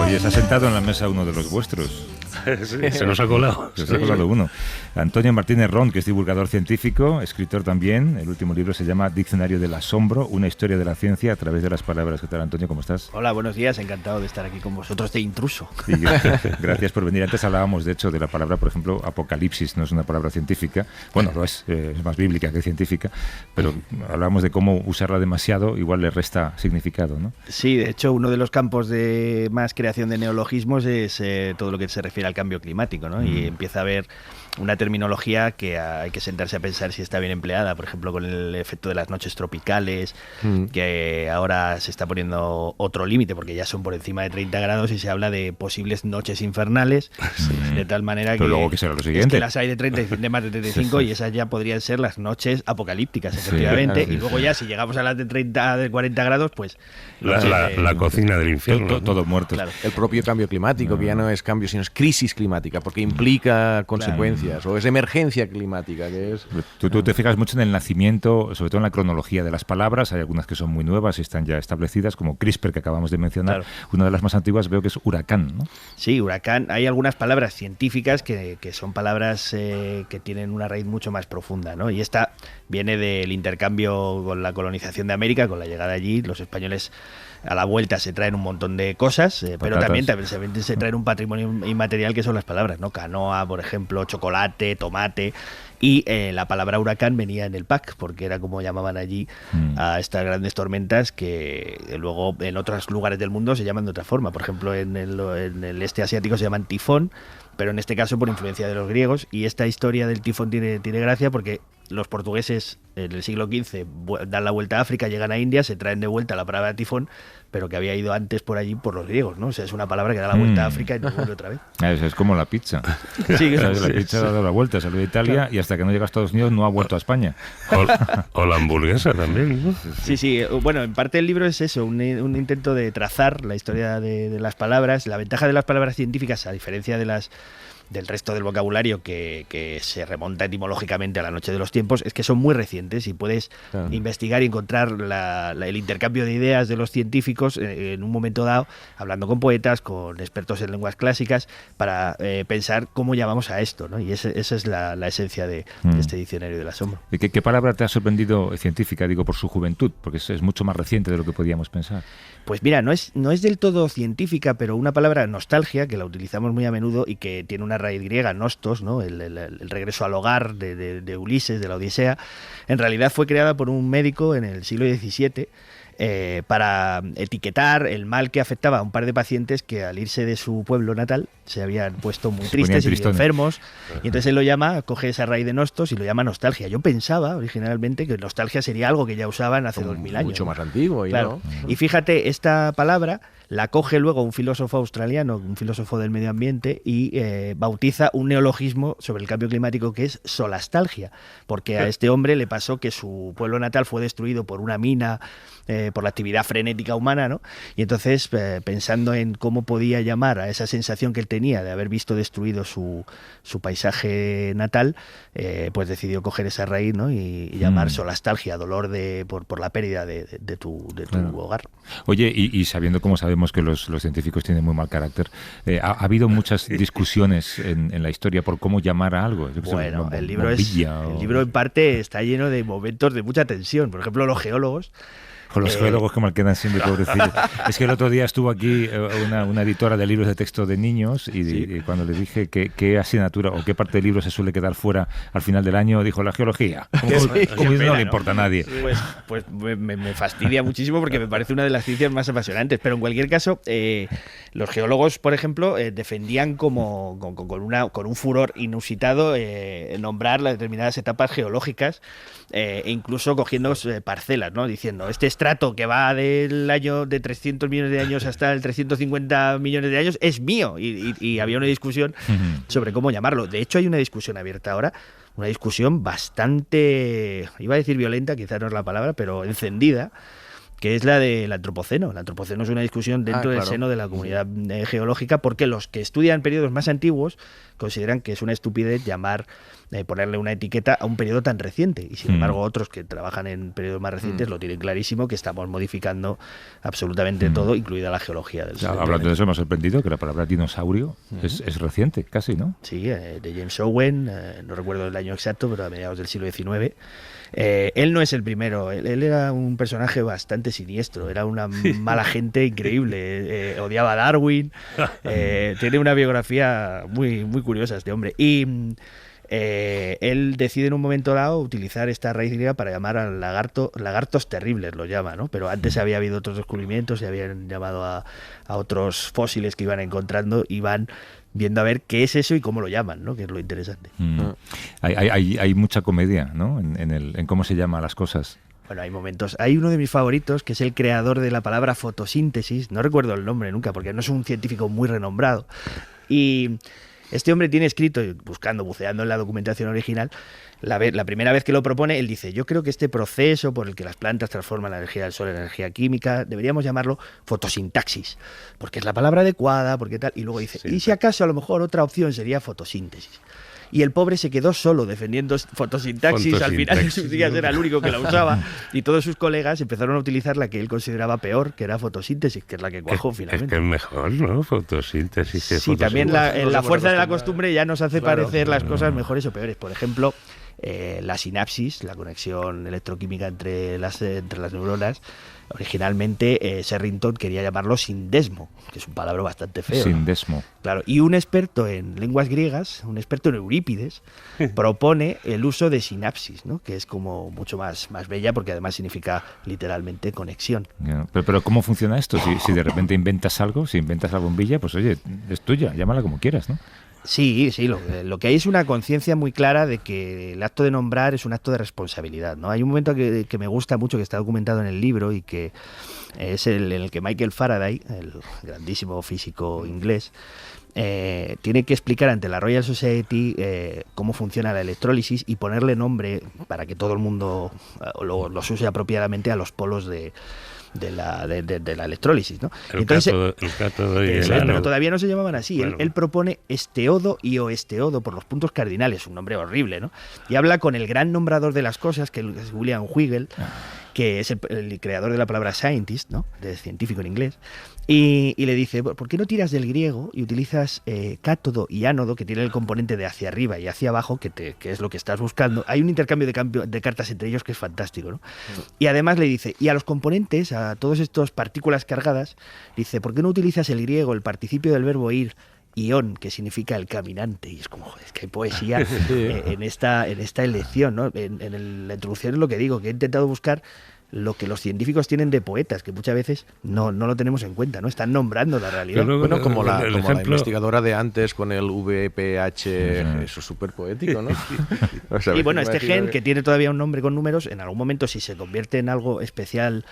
[SPEAKER 3] Oye, se ha sentado en la mesa uno de los vuestros.
[SPEAKER 5] Sí, se nos ha colado.
[SPEAKER 3] Se ha colado uno. Antonio Martínez Ron, que es divulgador científico, escritor también. El último libro se llama Diccionario del Asombro, una historia de la ciencia a través de las palabras. ¿Qué tal, Antonio? ¿Cómo estás?
[SPEAKER 8] Hola, buenos días. Encantado de estar aquí con vosotros de intruso.
[SPEAKER 3] Sí, gracias por venir. Antes hablábamos, de hecho, de la palabra, por ejemplo, apocalipsis. No es una palabra científica. Bueno, lo es más bíblica que científica. Pero hablábamos de cómo usarla demasiado igual le resta significado, ¿no?
[SPEAKER 8] Sí, de hecho, uno de los campos de más creación de neologismos es todo lo que se refiere al cambio climático, ¿no? Y empieza a haber una terminología que hay que sentarse a pensar si está bien empleada, por ejemplo, con el efecto de las noches tropicales, que ahora se está poniendo otro límite, porque ya son por encima de 30 grados y se habla de posibles noches infernales, de tal manera
[SPEAKER 3] Pero luego, ¿qué será lo siguiente?
[SPEAKER 8] Es que las hay de 30 y de más de 35 y esas ya podrían ser las noches apocalípticas, efectivamente, y luego ya si llegamos a las de 30, de 40 grados, pues...
[SPEAKER 5] La cocina del infierno.
[SPEAKER 3] Todos muertos.
[SPEAKER 8] Claro.
[SPEAKER 4] El propio cambio climático, que ya no es cambio, sino es crisis climática, porque implica consecuencias, o es emergencia climática, que es...
[SPEAKER 3] Tú te fijas mucho en el nacimiento, sobre todo en la cronología de las palabras. Hay algunas que son muy nuevas y están ya establecidas, como CRISPR, que acabamos de mencionar. Claro. Una de las más antiguas veo que es huracán, ¿no?
[SPEAKER 8] Sí, huracán. Hay algunas palabras científicas que son palabras que tienen una raíz mucho más profunda, ¿no? Y esta viene del intercambio con la colonización de América, con la llegada allí. Los españoles a la vuelta se traen un montón de cosas, pero también se traen un patrimonio inmaterial que son las palabras, ¿no? Canoa, por ejemplo, chocolate, tomate. Y la palabra huracán venía en el pack, porque era como llamaban allí a estas grandes tormentas que luego en otros lugares del mundo se llaman de otra forma. Por ejemplo, en el este asiático se llaman tifón, pero en este caso por influencia de los griegos. Y esta historia del tifón tiene gracia porque los portugueses en el siglo XV dan la vuelta a África, llegan a India, se traen de vuelta la palabra tifón, pero que había ido antes por allí por los griegos, ¿no? O sea, es una palabra que da la vuelta a África y no vuelve otra vez.
[SPEAKER 3] Es como la pizza.
[SPEAKER 8] Sí,
[SPEAKER 3] La pizza ha dado la vuelta, salió de Italia y hasta que no llega a Estados Unidos no ha vuelto a España.
[SPEAKER 5] O la hamburguesa también, ¿no?
[SPEAKER 8] Sí. Bueno, en parte el libro es eso, un intento de trazar la historia de las palabras. La ventaja de las palabras científicas, a diferencia de del resto del vocabulario que se remonta etimológicamente a la noche de los tiempos, es que son muy recientes y puedes investigar y encontrar el intercambio de ideas de los científicos en un momento dado, hablando con poetas, con expertos en lenguas clásicas, para pensar cómo llamamos a esto, ¿no? Y esa es la esencia de este diccionario del asombro.
[SPEAKER 3] ¿Qué palabra te ha sorprendido científica, digo, por su juventud? Porque es mucho más reciente de lo que podíamos pensar.
[SPEAKER 8] Pues mira, no es del todo científica, pero una palabra nostalgia, que la utilizamos muy a menudo y que tiene una raíz griega, nostos, ¿no? El regreso al hogar de Ulises, de la Odisea, en realidad fue creada por un médico en el siglo XVII para etiquetar el mal que afectaba a un par de pacientes que al irse de su pueblo natal se habían puesto muy tristes y enfermos, y entonces él lo llama, coge esa raíz de nostos y lo llama nostalgia. Yo pensaba originalmente que nostalgia sería algo que ya usaban hace 2000 años.
[SPEAKER 4] Mucho más antiguo.
[SPEAKER 8] Claro. Y fíjate, esta palabra la coge luego un filósofo australiano, un filósofo del medio ambiente, y bautiza un neologismo sobre el cambio climático que es solastalgia, porque a este hombre le pasó que su pueblo natal fue destruido por una mina, por la actividad frenética humana, ¿no? Y entonces, pensando en cómo podía llamar a esa sensación que él tenía de haber visto destruido su paisaje natal, pues decidió coger esa raíz, ¿no? y llamar solastalgia, dolor por la pérdida de tu hogar.
[SPEAKER 3] Oye, y sabiendo cómo sabemos que los científicos tienen muy mal carácter, ¿ha habido muchas discusiones en la historia por cómo llamar a algo?
[SPEAKER 8] Bueno, el libro en parte está lleno de momentos de mucha tensión. Por ejemplo, los geólogos.
[SPEAKER 3] Con los geólogos que mal quedan siempre, pobrecillos. Es que el otro día estuvo aquí una editora de libros de texto de niños y cuando le dije qué asignatura o qué parte del libro se suele quedar fuera al final del año, dijo la geología. Como no le importa a nadie.
[SPEAKER 8] Pues me fastidia muchísimo porque me parece una de las ciencias más apasionantes. Pero en cualquier caso, los geólogos, por ejemplo, defendían con un furor inusitado nombrar las determinadas etapas geológicas, e incluso cogiendo parcelas, ¿no? Diciendo, este estrato que va del año de 300 millones de años hasta el 350 millones de años es mío. Y había una discusión sobre cómo llamarlo. De hecho, hay una discusión abierta ahora, una discusión bastante, iba a decir violenta, quizás no es la palabra, pero encendida, que es la del antropoceno. El antropoceno es una discusión dentro del seno de la comunidad geológica, porque los que estudian periodos más antiguos consideran que es una estupidez ponerle una etiqueta a un periodo tan reciente, y sin embargo otros que trabajan en periodos más recientes lo tienen clarísimo, que estamos modificando absolutamente todo, incluida la geología del sistema.
[SPEAKER 3] Hablando de eso, me ha sorprendido que la palabra dinosaurio es reciente, casi, ¿no?
[SPEAKER 8] Sí, de James Owen, no recuerdo el año exacto, pero a mediados del siglo XIX. Él no es el primero, él era un personaje bastante siniestro, era una mala gente increíble, odiaba a Darwin, tiene una biografía muy, muy curiosa este hombre. Y él decide en un momento dado utilizar esta raíz griega para llamar al lagartos terribles, lo llama, ¿no? Pero antes había habido otros descubrimientos, se habían llamado a otros fósiles que iban encontrando, y van viendo a ver qué es eso y cómo lo llaman, ¿no? Que es lo interesante.
[SPEAKER 3] Hay mucha comedia, ¿no? En cómo se llama las cosas.
[SPEAKER 8] Bueno, hay momentos. Hay uno de mis favoritos, que es el creador de la palabra fotosíntesis. No recuerdo el nombre nunca, porque no es un científico muy renombrado. Y este hombre tiene escrito, buceando en la documentación original, la primera vez que lo propone, él dice, yo creo que este proceso por el que las plantas transforman la energía del sol en energía química, deberíamos llamarlo fotosintaxis, porque es la palabra adecuada, porque tal. Y luego dice, y si acaso a lo mejor otra opción sería fotosíntesis. Y el pobre se quedó solo defendiendo fotosintaxis. Al final de sus días era el único que la usaba, y todos sus colegas empezaron a utilizar la que él consideraba peor, que era fotosíntesis, que es la que cuajó finalmente.
[SPEAKER 5] Es que es mejor, ¿no? Fotosíntesis.
[SPEAKER 8] Sí, también la fuerza de la costumbre ya nos hace parecer las cosas mejores o peores. Por ejemplo, la sinapsis, la conexión electroquímica entre las neuronas, originalmente Sherrington quería llamarlo sindesmo, que es un palabra bastante feo.
[SPEAKER 3] Sindesmo.
[SPEAKER 8] ¿No? Claro, y un experto en lenguas griegas, un experto en Eurípides, propone el uso de sinapsis, ¿no? Que es como mucho más bella, porque además significa literalmente conexión.
[SPEAKER 3] Pero ¿cómo funciona esto? Si de repente inventas algo, si inventas la bombilla, pues oye, es tuya, llámala como quieras, ¿no?
[SPEAKER 8] Sí, lo que hay es una conciencia muy clara de que el acto de nombrar es un acto de responsabilidad, ¿no? Hay un momento que me gusta mucho, que está documentado en el libro y que es en el que Michael Faraday, el grandísimo físico inglés, tiene que explicar ante la Royal Society cómo funciona la electrólisis y ponerle nombre para que todo el mundo los use apropiadamente a los polos de la electrólisis, ¿no?
[SPEAKER 5] El cátodo y el ánodo.
[SPEAKER 8] Pero todavía no se llamaban así.
[SPEAKER 5] Bueno.
[SPEAKER 8] Él propone esteodo y oesteodo por los puntos cardinales, un nombre horrible, ¿no? Y habla con el gran nombrador de las cosas, que es William Whegel, que es el creador de la palabra scientist, ¿no? De científico en inglés. Y le dice, ¿por qué no tiras del griego y utilizas cátodo y ánodo, que tiene el componente de hacia arriba y hacia abajo, que es lo que estás buscando? Hay un intercambio de cartas entre ellos que es fantástico, ¿no? Y además le dice, y a los componentes, a todas estas partículas cargadas, dice, ¿por qué no utilizas el griego, el participio del verbo ir, ión, que significa el caminante? Y es como, joder, es que hay poesía en esta elección, ¿no? En la introducción es lo que digo, que he intentado buscar lo que los científicos tienen de poetas, que muchas veces no lo tenemos en cuenta, ¿no? Están nombrando la realidad.
[SPEAKER 4] Luego, bueno, como la investigadora de antes con el VPH, eso es súper poético, ¿no? O sea,
[SPEAKER 8] y bueno, este gen, que tiene todavía un nombre con números, en algún momento, si se convierte en algo especial,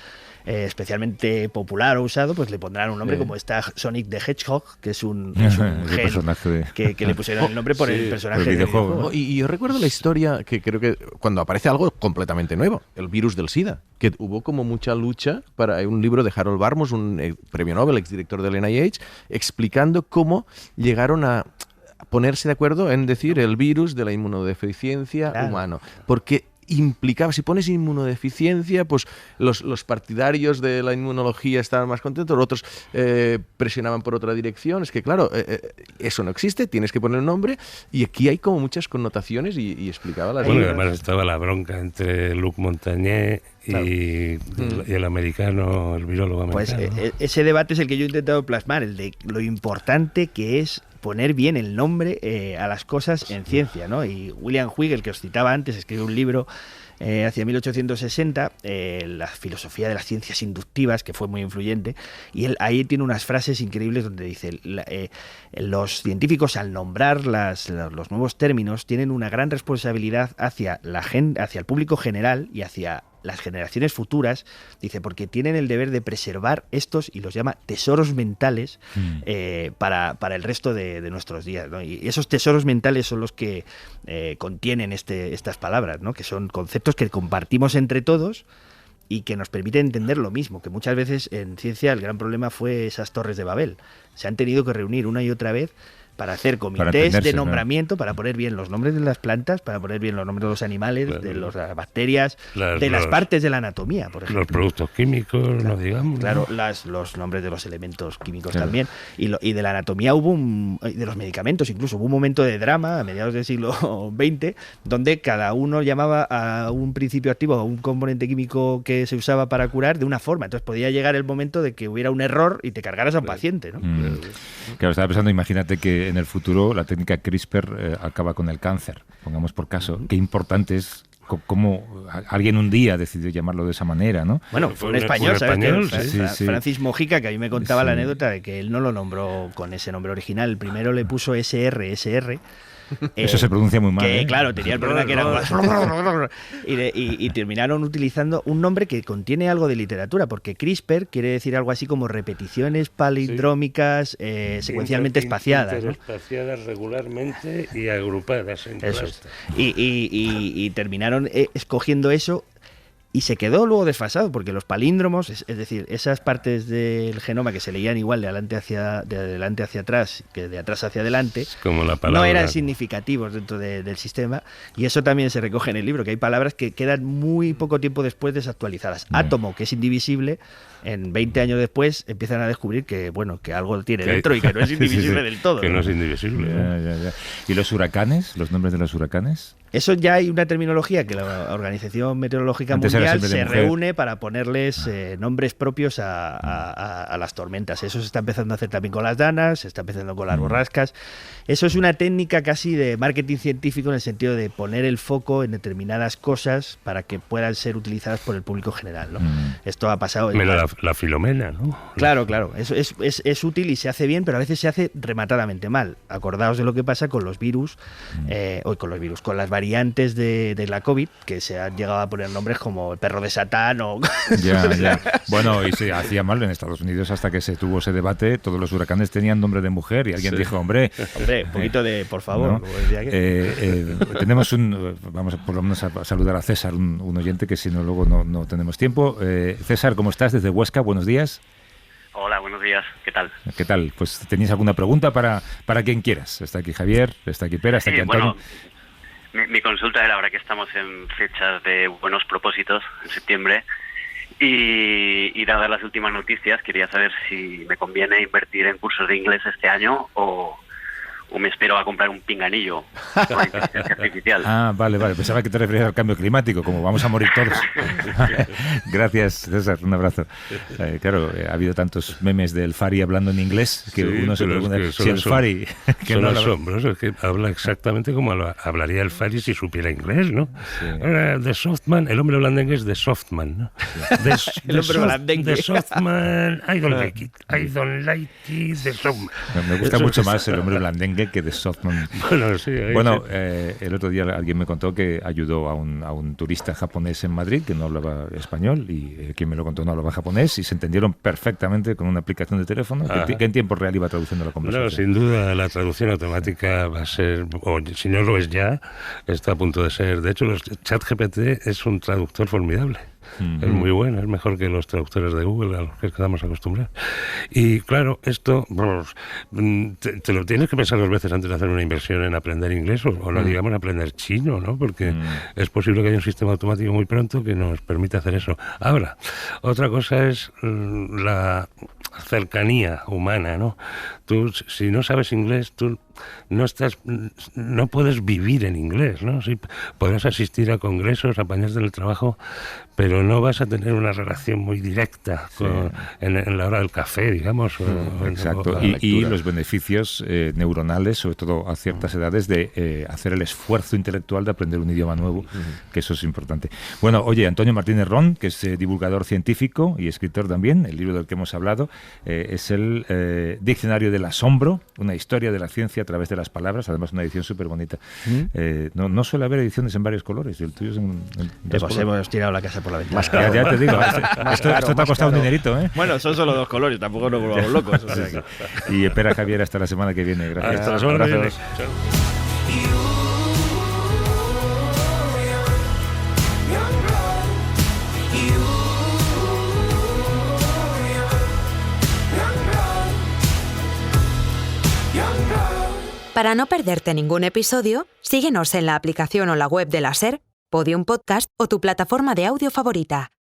[SPEAKER 8] especialmente popular o usado, pues le pondrán un nombre como está Sonic the Hedgehog, que es un gen que le pusieron el nombre por el personaje del videojuego.
[SPEAKER 4] Y yo recuerdo la historia que creo que cuando aparece algo completamente nuevo, el virus del SIDA, que hubo como mucha lucha para un libro de Harold Barmus, un premio Nobel, exdirector del NIH, explicando cómo llegaron a ponerse de acuerdo en decir el virus de la inmunodeficiencia humano, porque implicaba, si pones inmunodeficiencia, pues los partidarios de la inmunología estaban más contentos, los otros presionaban por otra dirección. Es que claro, eso no existe, tienes que poner un nombre, y aquí hay como muchas connotaciones y explicaba las...
[SPEAKER 5] Bueno, además estaba la bronca entre Luc Montagnier y el americano, el virólogo americano.
[SPEAKER 8] Pues ese debate es el que yo he intentado plasmar, el de lo importante que es poner bien el nombre a las cosas en ciencia, ¿no? Y William Whegel, que os citaba antes, escribió un libro hacia 1860, La filosofía de las ciencias inductivas, que fue muy influyente, y él ahí tiene unas frases increíbles donde dice, los científicos, al nombrar los nuevos términos, tienen una gran responsabilidad hacia el público general y hacia las generaciones futuras, dice, porque tienen el deber de preservar estos, y los llama tesoros mentales, para el resto de nuestros días, ¿no? Y esos tesoros mentales son los que contienen estas palabras, ¿no? Que son conceptos que compartimos entre todos y que nos permiten entender lo mismo, que muchas veces en ciencia el gran problema fue esas torres de Babel. Se han tenido que reunir una y otra vez para hacer comités de nombramiento, ¿no? Para poner bien los nombres de las plantas, para poner bien los nombres de los animales, de las bacterias, de las partes de la anatomía, por ejemplo.
[SPEAKER 5] Los productos químicos, no digamos.
[SPEAKER 8] Claro, ¿no? Los nombres de los elementos químicos también. Y de la anatomía de los medicamentos incluso. Hubo un momento de drama a mediados del siglo XX, donde cada uno llamaba a un principio activo, a un componente químico que se usaba para curar, de una forma. Entonces podía llegar el momento de que hubiera un error y te cargaras a un paciente, ¿no?
[SPEAKER 3] Claro, estaba pensando, imagínate que en el futuro la técnica CRISPR acaba con el cáncer, pongamos por caso. Qué importante es cómo alguien un día decidió llamarlo de esa manera, ¿no?
[SPEAKER 8] Bueno, fue un español, ¿sabes?
[SPEAKER 5] Sí.
[SPEAKER 8] Francis Mojica, que a mí me contaba la anécdota de que él no lo nombró con ese nombre original. El primero le puso SR.
[SPEAKER 3] Eso se pronuncia muy mal.
[SPEAKER 8] Que, claro, tenía el problema que era... y terminaron utilizando un nombre que contiene algo de literatura, porque CRISPR quiere decir algo así como repeticiones palindrómicas secuencialmente espaciadas, ¿no?
[SPEAKER 5] Espaciadas regularmente y agrupadas.
[SPEAKER 8] Eso es. Y terminaron escogiendo eso. Y se quedó luego desfasado, porque los palíndromos, es decir, esas partes del genoma que se leían igual de adelante hacia atrás que de atrás hacia adelante,
[SPEAKER 5] como la palabra,
[SPEAKER 8] no eran significativos dentro del sistema. Y eso también se recoge en el libro, que hay palabras que quedan muy poco tiempo después desactualizadas. Átomo, que es indivisible, en 20 años después empiezan a descubrir que, bueno, que algo tiene dentro y que no es indivisible del todo.
[SPEAKER 5] Que no es indivisible.
[SPEAKER 3] Ya. ¿Y los huracanes? ¿Los nombres de los huracanes?
[SPEAKER 8] Eso ya hay una terminología que la Organización Meteorológica
[SPEAKER 3] Antes era
[SPEAKER 8] Mundial
[SPEAKER 3] siempre de
[SPEAKER 8] se
[SPEAKER 3] mujer.
[SPEAKER 8] reúne para ponerles nombres propios a las tormentas. Eso se está empezando a hacer también con las danas, se está empezando con las borrascas. Eso es una técnica casi de marketing científico en el sentido de poner el foco en determinadas cosas para que puedan ser utilizadas por el público general, ¿no? Esto ha pasado...
[SPEAKER 5] Mira, la Filomena, ¿no?
[SPEAKER 8] Claro, eso es útil y se hace bien, pero a veces se hace rematadamente mal. Acordaos de lo que pasa con los virus, con las variantes de la COVID, que se han llegado a poner nombres como el perro de Satán o...
[SPEAKER 3] Ya. Bueno, y se hacía mal en Estados Unidos hasta que se tuvo ese debate. Todos los huracanes tenían nombre de mujer y alguien dijo, hombre,
[SPEAKER 8] un poquito de, por favor.
[SPEAKER 3] ¿no?
[SPEAKER 8] Como decía que...
[SPEAKER 3] Tenemos vamos por lo menos a saludar a César, un oyente que si no luego no tenemos tiempo. César, ¿cómo estás? Desde Huesca, buenos días.
[SPEAKER 7] Hola, buenos días. ¿Qué tal?
[SPEAKER 3] ¿Qué tal? Pues tenéis alguna pregunta para quien quieras. Está aquí Javier, está aquí Pera, está aquí Antonio.
[SPEAKER 7] Bueno, mi consulta era ahora que estamos en fechas de buenos propósitos, en septiembre, y dadas las últimas noticias, quería saber si me conviene invertir en cursos de inglés este año o me espero a comprar un pinganillo con inteligencia artificial.
[SPEAKER 3] Ah, vale. Pensaba que te referías al cambio climático, como vamos a morir todos. Gracias, César. Un abrazo. Claro, ha habido tantos memes del Fari hablando en inglés que uno se pregunta si el Fari...
[SPEAKER 5] que son asombrosos, que habla exactamente como hablaría el Fari si supiera inglés, ¿no?
[SPEAKER 3] Sí.
[SPEAKER 5] The Softman, el hombre blandengue es The Softman, ¿no?
[SPEAKER 8] El hombre blandengue.
[SPEAKER 5] The Softman, I don't like it, The Softman.
[SPEAKER 3] Me gusta mucho más el hombre blandengue que de Softman.
[SPEAKER 5] Bueno, sí.
[SPEAKER 3] El otro día alguien me contó que ayudó a un turista japonés en Madrid que no hablaba español y quien me lo contó no hablaba japonés y se entendieron perfectamente con una aplicación de teléfono que en tiempo real iba traduciendo la conversación.
[SPEAKER 5] No, sin duda la traducción automática va a ser, o si no lo es ya, está a punto de ser. De hecho, ChatGPT es un traductor formidable. Es muy bueno, es mejor que los traductores de Google a los que estamos acostumbrados. Y claro, esto te lo tienes que pensar 2 veces antes de hacer una inversión en aprender inglés o no digamos aprender chino, ¿no? Porque es posible que haya un sistema automático muy pronto que nos permita hacer eso. Ahora, otra cosa es la cercanía humana, ¿no? Tú, si no sabes inglés, tú no puedes vivir en inglés, ¿no? Sí, podrás asistir a congresos, apañarte en el trabajo, pero no vas a tener una relación muy directa en la hora del café, digamos.
[SPEAKER 3] Exacto. Y los beneficios neuronales, sobre todo a ciertas edades, de hacer el esfuerzo intelectual de aprender un idioma nuevo, que eso es importante. Bueno, oye, Antonio Martínez Ron, que es divulgador científico y escritor también, el libro del que hemos hablado, es el Diccionario del Asombro, una historia de la ciencia a través de las palabras, además una edición súper bonita. No suele haber ediciones en varios colores, y el tuyo es en
[SPEAKER 8] pues hemos tirado la casa por la ventana.
[SPEAKER 4] Más caro.
[SPEAKER 3] Ya te digo, esto te ha costado un dinerito, ¿eh?
[SPEAKER 8] Bueno, son solo 2 colores, tampoco nos volvamos locos. O sea que...
[SPEAKER 3] Y espera, Javier, hasta la semana que viene. Gracias.
[SPEAKER 5] Hasta la semana que viene.
[SPEAKER 1] Para no perderte ningún episodio, síguenos en la aplicación o la web de la SER, Podium Podcast o tu plataforma de audio favorita.